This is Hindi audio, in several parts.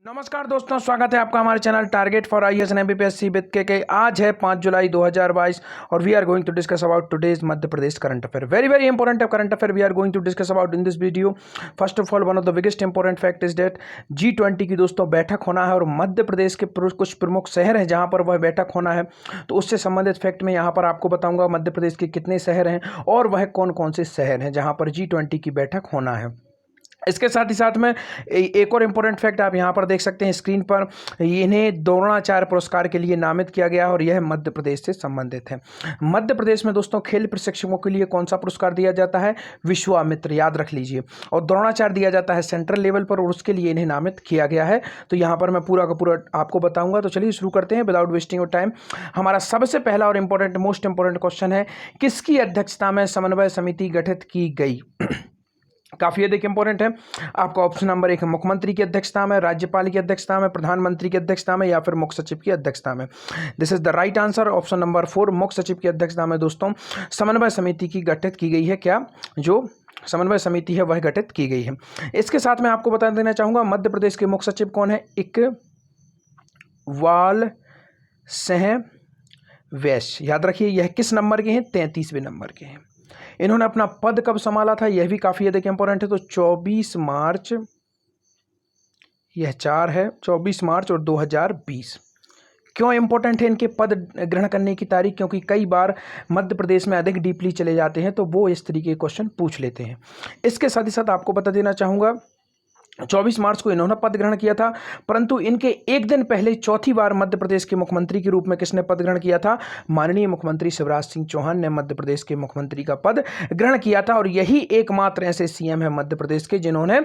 नमस्कार दोस्तों, स्वागत है आपका हमारे channel target for IAS and MPSC with K. आज है 5 जुलाई 2022 और we are going to discuss about today's Madhya Pradesh current affair. Very important है current affair we are going to discuss about in this video. First of all, one of the biggest important fact is date G20 की दोस्तों बैठक होना है और मध्य प्रदेश के कुछ प्रमुख शहर हैं जहां पर वह बैठक होना है। तो उससे संबंधित फैक्ट में यहाँ पर आपको बताऊंगा मध्य प्रदेश के कितने शहर हैं और वह कौन कौन से शहर हैं जहां पर G20 की बैठक होना है। इसके साथ ही साथ में एक और इम्पोर्टेंट फैक्ट आप यहाँ पर देख सकते हैं स्क्रीन पर, इन्हें द्रोणाचार्य पुरस्कार के लिए नामित किया गया और यह मध्य प्रदेश से संबंधित है। मध्य प्रदेश में दोस्तों खेल प्रशिक्षकों के लिए कौन सा पुरस्कार दिया जाता है? विश्वामित्र, याद रख लीजिए। और द्रोणाचार्य दिया जाता है सेंट्रल लेवल पर और उसके लिए इन्हें नामित किया गया है। तो यहाँ पर मैं पूरा का पूरा आपको बताऊंगा। तो चलिए शुरू करते हैं विदाउट वेस्टिंग ऑफ टाइम। हमारा सबसे पहला और इम्पोर्टेंट मोस्ट इंपोर्टेंट क्वेश्चन है, किसकी अध्यक्षता में समन्वय समिति गठित की गई? काफी अधिक इंपॉर्टेंट है। आपका ऑप्शन नंबर 1 मुख्यमंत्री की अध्यक्षता में, राज्यपाल की अध्यक्षता में, प्रधानमंत्री की अध्यक्षता में या फिर मुख्य सचिव की अध्यक्षता में। This is the right answer. Option number 4 मुख्य सचिव की अध्यक्षता में दोस्तों समन्वय समिति की गठित की गई है। क्या जो समन्वय समिति है वह गठित की गई है। इसके साथ मैं आपको बता देना चाहूंगा मध्य प्रदेश के मुख्य सचिव कौन है? इकबाल सिंह वैश्य। याद रखिए यह किस नंबर के हैं? 33वें नंबर के हैं। इन्होंने अपना पद कब संभाला था? यह भी काफी अधिक इंपॉर्टेंट है। तो 24 मार्च, यह 4 है, 24 मार्च और 2020। क्यों इंपॉर्टेंट है इनके पद ग्रहण करने की तारीख? क्योंकि कई बार मध्य प्रदेश में अधिक डीपली चले जाते हैं तो वो इस तरीके के क्वेश्चन पूछ लेते हैं। इसके साथ ही साथ आपको बता देना चाहूंगा 24 मार्च को इन्होंने पद ग्रहण किया था, परंतु इनके एक दिन पहले चौथी बार मध्य प्रदेश के मुख्यमंत्री के रूप में किसने पद ग्रहण किया था? माननीय मुख्यमंत्री शिवराज सिंह चौहान ने मध्य प्रदेश के मुख्यमंत्री का पद ग्रहण किया था। और यही एकमात्र ऐसे सीएम है मध्य प्रदेश के जिन्होंने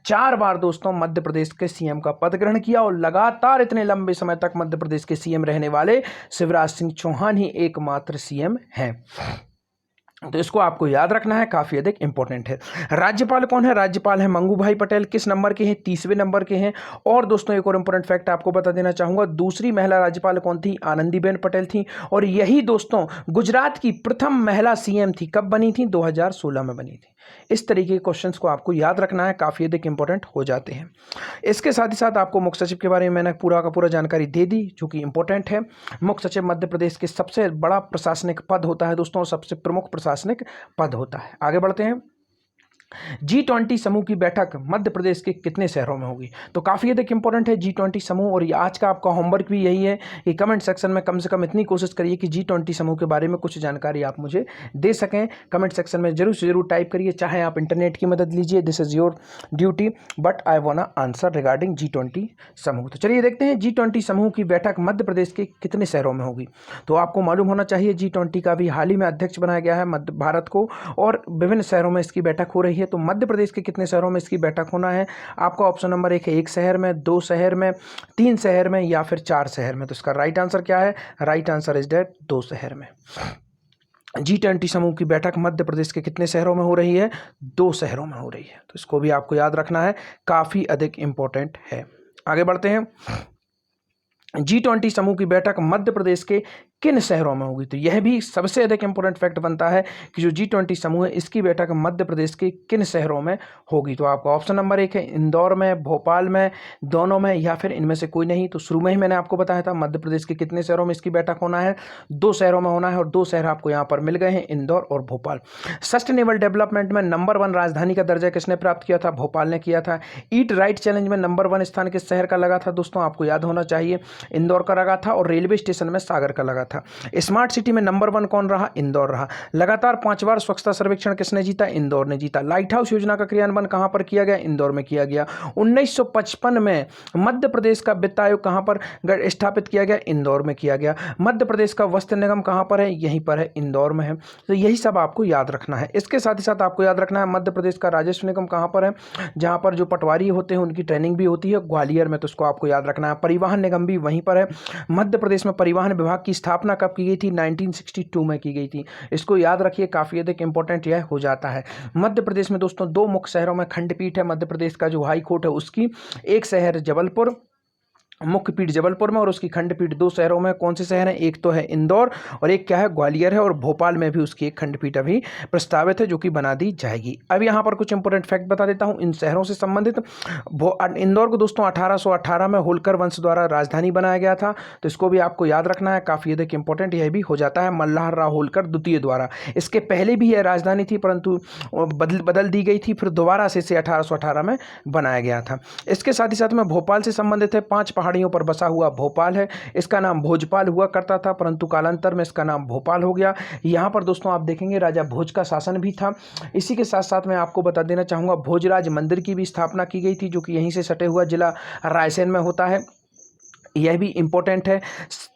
4 बार दोस्तों मध्य प्रदेश के सीएम का पद ग्रहण किया। और लगातार इतने लंबे समय तक मध्य प्रदेश के सीएम रहने वाले शिवराज सिंह चौहान ही एकमात्र सीएम हैं। तो इसको आपको याद रखना है, काफी अधिक इंपॉर्टेंट है। राज्यपाल कौन है? राज्यपाल है मंगू भाई पटेल। किस नंबर के हैं? 30वें नंबर के हैं। और दोस्तों एक और इंपॉर्टेंट फैक्ट आपको बता देना चाहूंगा, दूसरी महिला राज्यपाल कौन थी? आनंदीबेन पटेल थी। और यही दोस्तों गुजरात की प्रथम महिला सीएम थी। कब बनी थी? 2016 में बनी थी। इस तरीके के क्वेश्चंस को आपको याद रखना है, काफी अधिक इंपॉर्टेंट हो जाते हैं। इसके साथ ही साथ आपको मुख्य सचिव के बारे में मैंने पूरा का पूरा जानकारी दे दी जो कि इंपॉर्टेंट है। मुख्य सचिव मध्य प्रदेश के सबसे बड़ा प्रशासनिक पद होता है दोस्तों, सबसे प्रमुख प्रशासनिक पद होता है। आगे बढ़ते हैं। G20 समूह की बैठक मध्य प्रदेश के कितने शहरों में होगी? तो काफी अधिक इंपॉर्टेंट है G20 समूह। और आज का आपका होमवर्क भी यही है कि कमेंट सेक्शन में कम से कम इतनी कोशिश करिए कि G20 समूह के बारे में कुछ जानकारी आप मुझे दे सकें। कमेंट सेक्शन में जरूर से जरूर टाइप करिए, चाहे आप इंटरनेट की मदद लीजिए, this is your duty, but I want answer regarding G20 समूह। तो चलिए देखते हैं G20 समूह की बैठक मध्य प्रदेश के कितने शहरों में होगी। तो आपको मालूम होना चाहिए G20 का भी हाल ही में अध्यक्ष बनाया गया है मध्य भारत को और विभिन्न शहरों में इसकी बैठक हो रही है। तो मध्य प्रदेश के कितने शहरों में इसकी बैठक होना है? आपका ऑप्शन नंबर 1 है 1 शहर में, 2 शहर में, 3 शहर में या फिर 4 शहर में। तो इसका राइट आंसर क्या है? राइट आंसर इज दैट 2 शहर में। G20 समूह की बैठक मध्य प्रदेश के कितने शहरों में हो रही है? 2 शहरों में हो रही है। तो इसको भी आपको याद रखना है, काफी अधिक इंपॉर्टेंट है। आगे बढ़ते हैं। G20 समूह की बैठक मध्य प्रदेश के किन शहरों में होगी? तो यह भी सबसे अधिक इंपॉर्टेंट फैक्ट बनता है कि जो G20 समूह है इसकी बैठक मध्य प्रदेश के किन शहरों में होगी। तो आपका ऑप्शन नंबर 1 है इंदौर में, भोपाल में, दोनों में या फिर इनमें से कोई नहीं। तो शुरू में ही मैंने आपको बताया था मध्य प्रदेश के कितने शहरों में इसकी बैठक होना है? 2 शहरों में होना है और 2 शहर आपको यहाँ पर मिल गए हैं, इंदौर और भोपाल। सस्टेनेबल डेवलपमेंट में नंबर 1 राजधानी का दर्जा किसने प्राप्त किया था? भोपाल ने किया था। ईट राइट चैलेंज में नंबर 1 स्थान किस शहर का लगा था? दोस्तों आपको याद होना चाहिए, इंदौर का लगा था। और रेलवे स्टेशन में सागर का लगा था। स्मार्ट सिटी में नंबर 1 कौन रहा? इंदौर रहा। लगातार 5 बार स्वच्छता सर्वेक्षण किसने जीता? इंदौर ने जीता। लाइट हाउस योजना का क्रियान्वयन कहां पर किया गया? इंदौर में किया गया। 1955 में मध्य प्रदेश का वित्त आयोग कहां पर स्थापित किया गया? इंदौर में किया गया। मध्य प्रदेश का वस्त्र निगम कहां पर है? यहीं पर है, इंदौर में है। तो यही सब आपको याद रखना है। इसके साथ ही साथ आपको याद रखना है मध्य प्रदेश का राजस्व निगम कहां पर है, जहां पर जो पटवारी होते हैं उनकी ट्रेनिंग भी होती है, ग्वालियर में। तो उसको आपको याद रखना है। परिवहन निगम भी वहीं पर है। मध्य प्रदेश में परिवहन विभाग की स्थापना कब की गई थी? 1962 में की गई थी। इसको याद रखिए, काफी अधिक इंपॉर्टेंट यह हो जाता है। मध्य प्रदेश में दोस्तों 2 मुख्य शहरों में खंडपीठ है मध्य प्रदेश का, जो हाई कोर्ट है उसकी। एक शहर जबलपुर मुख्य पीठ जबलपुर में और उसकी खंडपीठ 2 शहरों में। कौन से शहर हैं? एक तो है इंदौर और एक क्या है? ग्वालियर है। और भोपाल में भी उसकी एक खंडपीठ अभी प्रस्तावित है जो कि बना दी जाएगी। अब यहाँ पर कुछ इंपॉर्टेंट फैक्ट बता देता हूँ इन शहरों से संबंधित। इंदौर को दोस्तों 1818 में होलकर वंश द्वारा राजधानी बनाया गया था, तो इसको भी आपको याद रखना है, काफ़ी अधिक इंपॉर्टेंट यह भी हो जाता है, मल्हार राव होलकर द्वितीय द्वारा। इसके पहले भी यह राजधानी थी परंतु बदल दी गई थी, फिर दोबारा से इसे 1818 में बनाया गया था। इसके साथ ही साथ में भोपाल से संबंधित है। 5 पहाड़ियों पर बसा हुआ भोपाल है। इसका नाम भोजपाल हुआ करता था परंतु कालांतर में इसका नाम भोपाल हो गया। यहाँ पर दोस्तों आप देखेंगे राजा भोज का शासन भी था। इसी के साथ साथ मैं आपको बता देना चाहूँगा भोजराज मंदिर की भी स्थापना की गई थी जो कि यहीं से सटे हुआ जिला रायसेन में होता है, यह भी इम्पोर्टेंट है।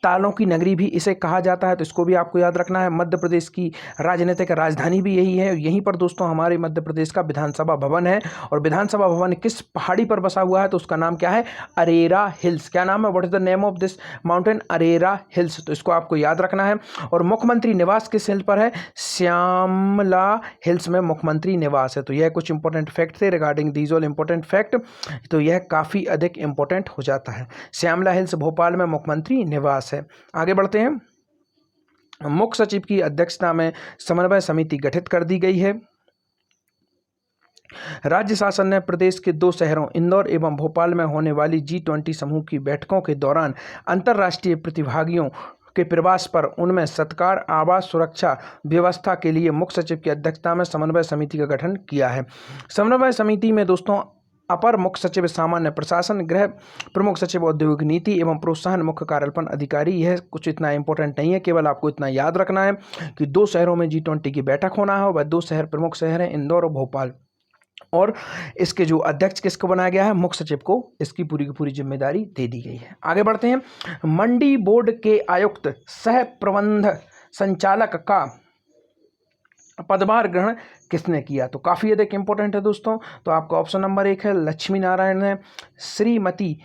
तालों की नगरी भी इसे कहा जाता है, तो इसको भी आपको याद रखना है। मध्य प्रदेश की राजनीतिक राजधानी भी यही है। यहीं पर दोस्तों हमारे मध्य प्रदेश का विधानसभा भवन है और विधानसभा भवन किस पहाड़ी पर बसा हुआ है? तो उसका नाम क्या है? अरेरा हिल्स। क्या नाम है? What is the name of this mountain? Arera hills. तो इसको आपको याद रखना है। और मुख्यमंत्री निवास किस हिल पर है? श्यामला हिल्स में मुख्यमंत्री निवास है। तो यह कुछ इंपॉर्टेंट फैक्ट थे regarding these all important fact, तो यह काफ़ी अधिक इंपॉर्टेंट हो जाता है। श्यामला हिल्स भोपाल में मुख्यमंत्री निवास है। आगे बढ़ते हैं। मुख्य सचिव की अध्यक्षता में समन्वय समिति गठित कर दी गई है। राज्य शासन ने प्रदेश के 2 शहरों इंदौर एवं भोपाल में होने वाली G20 समूह की बैठकों के दौरान अंतर्राष्ट्रीय प्रतिभागियों के प्रवास पर उनमें सत्कार, आवास, सुरक्षा व्यवस्था के लिए मुख्य सचिव की अध्यक्षता में समन्वय समिति का गठन किया है। समन्वय समिति में दोस्तों अपर मुख्य सचिव सामान्य प्रशासन, गृह प्रमुख सचिव औद्योगिक नीति एवं प्रोत्साहन, मुख्य कार्यपालन अधिकारी। यह कुछ इतना इंपॉर्टेंट नहीं है, केवल आपको इतना याद रखना है कि 2 शहरों में G20 की बैठक होना है। वह 2 शहर प्रमुख शहर हैं इंदौर और भोपाल, और इसके जो अध्यक्ष किसको बनाया गया है? मुख्य सचिव को इसकी पूरी की पूरी जिम्मेदारी दे दी गई है। आगे बढ़ते हैं। मंडी बोर्ड के आयुक्त सह प्रबंध संचालक का पदभार ग्रहण किसने किया? तो काफ़ी अधिक इंपॉर्टेंट है दोस्तों। तो आपका ऑप्शन नंबर 1 है लक्ष्मी नारायण ने, श्रीमती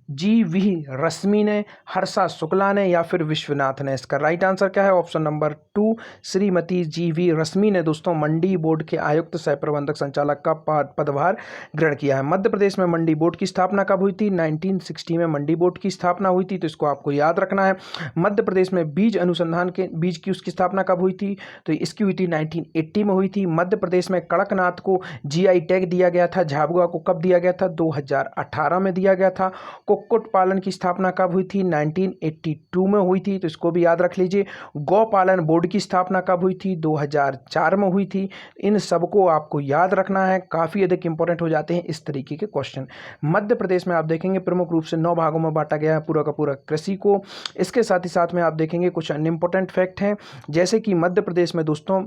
GV रश्मि ने, हर्षा शुक्ला ने या फिर विश्वनाथ ने। इसका राइट आंसर क्या है? ऑप्शन नंबर 2 श्रीमती GV रश्मि ने दोस्तों मंडी बोर्ड के आयुक्त सह प्रबंधक संचालक का पदभार ग्रहण किया है। मध्य प्रदेश में मंडी बोर्ड की स्थापना कब हुई थी? 1960 में मंडी बोर्ड की स्थापना हुई थी, तो इसको आपको याद रखना है। मध्य प्रदेश में बीज अनुसंधान के बीज की उसकी स्थापना कब हुई थी? तो इसकी हुई थी 1980 में हुई थी। मध्य प्रदेश में कड़कनाथ को GI टैग दिया गया था। झाबुआ को कब दिया गया था? 2018 में दिया गया था। कुक्कुट पालन की स्थापना कब हुई थी? 1982 में हुई थी, तो इसको भी याद रख लीजिए। गौ पालन बोर्ड की स्थापना कब हुई थी? 2004 में हुई थी। इन सबको आपको याद रखना है, काफ़ी अधिक इंपॉर्टेंट हो जाते हैं इस तरीके के क्वेश्चन। मध्य प्रदेश में आप देखेंगे प्रमुख रूप से 9 भागों में बांटा गया है पूरा का पूरा कृषि को। इसके साथ ही साथ में आप देखेंगे कुछ अन्य इंपॉर्टेंट फैक्ट हैं, जैसे कि मध्य प्रदेश में दोस्तों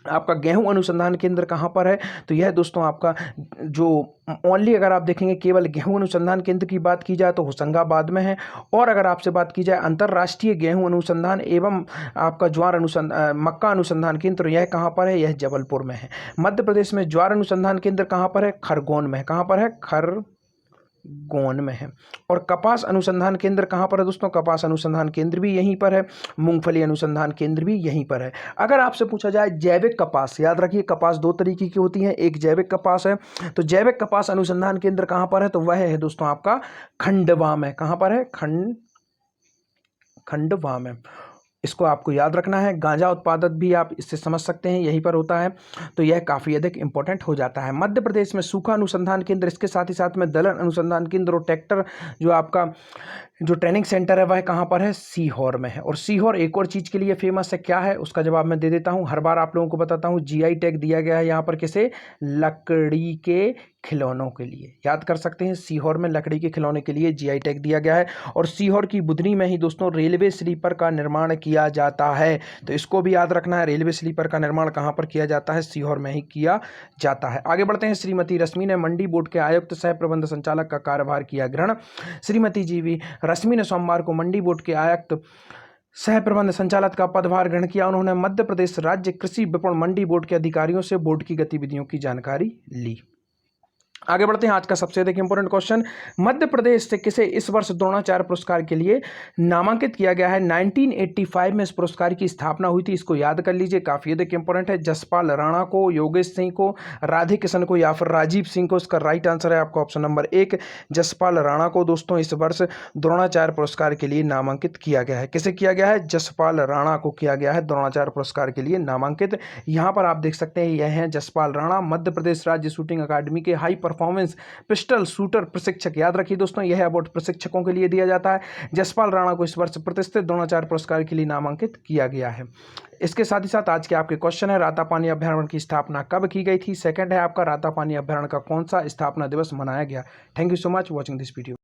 आपका गेहूं अनुसंधान केंद्र कहाँ पर है? तो यह दोस्तों आपका जो ओनली अगर आप देखेंगे केवल गेहूं अनुसंधान केंद्र की बात की जाए तो होशंगाबाद में है, और अगर आपसे बात की जाए अंतर्राष्ट्रीय गेहूं अनुसंधान एवं आपका ज्वार अनुसंधान मक्का अनुसंधान केंद्र, यह कहाँ पर है? यह जबलपुर में है। मध्य प्रदेश में ज्वार अनुसंधान केंद्र कहाँ पर है? खरगोन में। कहाँ पर है? खरगोन में है। और कपास अनुसंधान केंद्र कहाँ पर है दोस्तों? कपास अनुसंधान केंद्र भी यहीं पर है। मूंगफली अनुसंधान केंद्र भी यहीं पर है। अगर आपसे पूछा जाए जैविक कपास, याद रखिए कपास 2 तरीके की होती हैं, एक जैविक कपास है, तो जैविक कपास अनुसंधान केंद्र कहाँ पर है? तो वह है दोस्तों आपका खंडवा में। कहाँ पर है? खंडवा में। इसको आपको याद रखना है। गांजा उत्पादन भी आप इससे समझ सकते हैं, यहीं पर होता है, तो यह काफ़ी अधिक इंपॉर्टेंट हो जाता है। मध्य प्रदेश में सूखा अनुसंधान केंद्र, इसके साथ ही साथ में दलहन अनुसंधान केंद्र और ट्रैक्टर जो आपका जो ट्रेनिंग सेंटर है वह कहाँ पर है? सीहोर में है। और सीहोर एक और चीज़ के लिए फेमस है, क्या है उसका जवाब मैं दे देता हूँ, हर बार आप लोगों को बताता हूँ। GI टैग दिया गया है यहाँ पर किसे? लकड़ी के खिलौनों के लिए। याद कर सकते हैं सीहोर में लकड़ी के खिलौने के लिए GI टैग दिया गया है। और सीहोर की बुधनी में ही दोस्तों रेलवे स्लीपर का निर्माण किया जाता है, तो इसको भी याद रखना है। रेलवे स्लीपर का निर्माण कहाँ पर किया जाता है? सीहोर में ही किया जाता है। आगे बढ़ते हैं। श्रीमती रश्मि ने मंडी बोर्ड के आयुक्त सह प्रबंध संचालक का कार्यभार किया ग्रहण। श्रीमती GV रश्मि ने सोमवार को मंडी बोर्ड के आयुक्त सह प्रबंध संचालक का पदभार ग्रहण किया। उन्होंने मध्य प्रदेश राज्य कृषि विपणन मंडी बोर्ड के अधिकारियों से बोर्ड की गतिविधियों की जानकारी ली। आगे बढ़ते हैं। आज का सबसे अधिक इंपॉर्टेंट क्वेश्चन, मध्य प्रदेश से किसे इस वर्ष द्रोणाचार्य पुरस्कार के लिए नामांकित किया गया है? 1985 में इस पुरस्कार की स्थापना हुई थी, इसको याद कर लीजिए, काफी अधिक इंपॉर्टेंट है। जसपाल राणा को, योगेश सिंह को, राधे किशन को या फिर राजीव सिंह को? इसका राइट आंसर है आपका ऑप्शन नंबर 1, जसपाल राणा को दोस्तों इस वर्ष द्रोणाचार्य पुरस्कार के लिए नामांकित किया गया है। किसे किया गया है? जसपाल राणा को किया गया है द्रोणाचार्य पुरस्कार के लिए नामांकित। यहाँ पर आप देख सकते हैं, यह है जसपाल राणा, मध्य प्रदेश राज्य शूटिंग अकादमी के हाई परफॉर्मेंस पिस्टल शूटर प्रशिक्षक। याद रखिए दोस्तों, यह अवार्ड प्रशिक्षकों के लिए दिया जाता है। जसपाल राणा को इस वर्ष प्रतिष्ठित द्रोणाचार्य पुरस्कार के लिए नामांकित किया गया है। इसके साथ ही साथ आज के आपके क्वेश्चन है, रातापानी अभ्यारण्य की स्थापना कब की गई थी? सेकंड है आपका, रातापानी अभ्यारण्य का कौन सा स्थापना दिवस मनाया गया? Thank you so much watching this video.